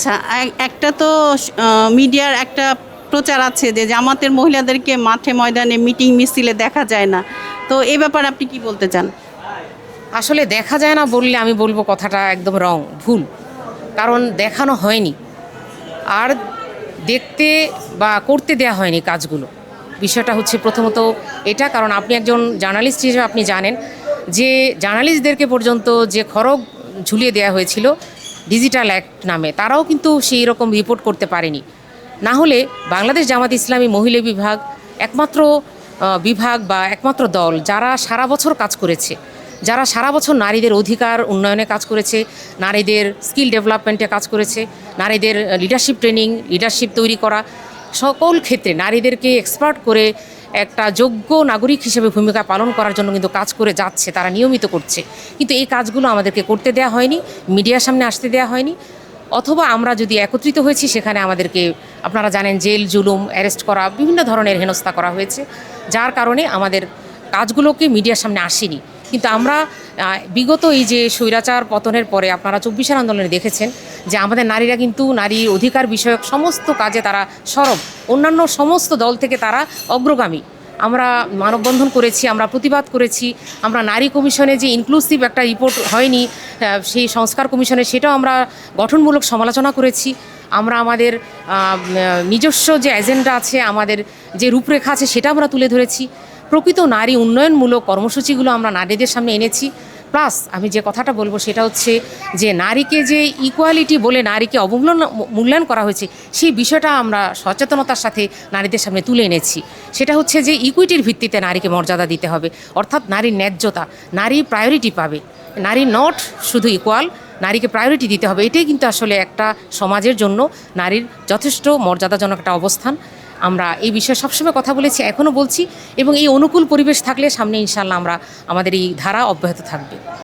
আচ্ছা, একটা তো মিডিয়ার একটা প্রচার আছে যে জামাতের মহিলাদেরকে মাঠে ময়দানে মিটিং মিছিলে দেখা যায় না। তো এ ব্যাপারে আপনি কি বলতে চান? আসলে দেখা যায় না বললে আমি বলবো কথাটা একদম রং, ভুল। কারণ দেখানো হয়নি, আর দেখতে বা করতে দেয়া হয়নি কাজগুলো। বিষয়টা হচ্ছে প্রথমত এটা, কারণ আপনি একজন জার্নালিস্ট হিসেবে আপনি জানেন যে জার্নালিস্টদেরকে পর্যন্ত যে খড়গ ঝুলিয়ে দেওয়া হয়েছিল ডিজিটাল অ্যাক্ট নামে, তারাও কিন্তু সেই রকম রিপোর্ট করতে পারেনি। না হলে বাংলাদেশ জামাত ইসলামী মহিলা বিভাগ একমাত্র বিভাগ বা একমাত্র দল যারা সারা বছর কাজ করেছে, যারা সারা বছর নারীদের অধিকার উন্নয়নে কাজ করেছে, নারীদের স্কিল ডেভেলপমেন্টে কাজ করেছে, নারীদের লিডারশিপ ট্রেনিং, লিডারশিপ তৈরি করা, সকল ক্ষেত্রে নারীদেরকে এক্সপার্ট করে একটা যোগ্য নাগরিক হিসেবে ভূমিকা পালন করার জন্য কিন্তু কাজ করে যাচ্ছে, তারা নিয়মিত করছে। কিন্তু এই কাজগুলো আমাদেরকে করতে দেওয়া হয়নি, মিডিয়ার সামনে আসতে দেওয়া হয়নি। অথবা আমরা যদি একত্রিত হয়েছি সেখানে আমাদেরকে, আপনারা জানেন, জেল জুলুম, অ্যারেস্ট করা, বিভিন্ন ধরনের হেনস্থা করা হয়েছে, যার কারণে আমাদের কাজগুলোকে মিডিয়ার সামনে আসেনি। কিন্তু আমরা বিগত এই যে স্বৈরাচার পতনের পরে আপনারা ২৪ আন্দোলনে দেখেছেন যে আমাদের নারীরা কিন্তু নারী অধিকার বিষয়ক সমস্ত কাজে তারা সরব, অন্যান্য সমস্ত দল থেকে তারা অগ্রগামী। আমরা মানববন্ধন করেছি, আমরা প্রতিবাদ করেছি, আমরা নারী কমিশনে যে ইনক্লুসিভ একটা রিপোর্ট হয়নি সেই সংস্কার কমিশনে, সেটাও আমরা গঠনমূলক সমালোচনা করেছি। আমরা আমাদের নিজস্ব যে এজেন্ডা আছে, আমাদের যে রূপরেখা আছে, সেটা আমরা তুলে ধরেছি। প্রকৃত নারী উন্নয়নমূলক কর্মসূচিগুলো আমরা নারীদের সামনে এনেছি। প্লাস আমি যে কথাটা বলবো সেটা হচ্ছে যে নারীকে যে ইকুয়ালিটি বলে নারীকে মূল্যায়ন করা হয়েছে, সেই বিষয়টা আমরা সচেতনতার সাথে নারীদের সামনে তুলে এনেছি। সেটা হচ্ছে যে ইকুইটির ভিত্তিতে নারীকে মর্যাদা দিতে হবে, অর্থাৎ নারীর ন্যায্যতা, নারী প্রায়োরিটি পাবে, নারী নট শুধু ইকুয়াল, নারীকে প্রায়োরিটি দিতে হবে। এটাই কিন্তু আসলে একটা সমাজের জন্য নারীর যথেষ্ট মর্যাদাজনক একটা অবস্থান। আমরা এই বিষয়ে সবসময় কথা বলেছি, এখনও বলছি, এবং এই অনুকূল পরিবেশ থাকলে সামনে ইনশাল্লাহ আমাদের এই ধারা অব্যাহত থাকবে।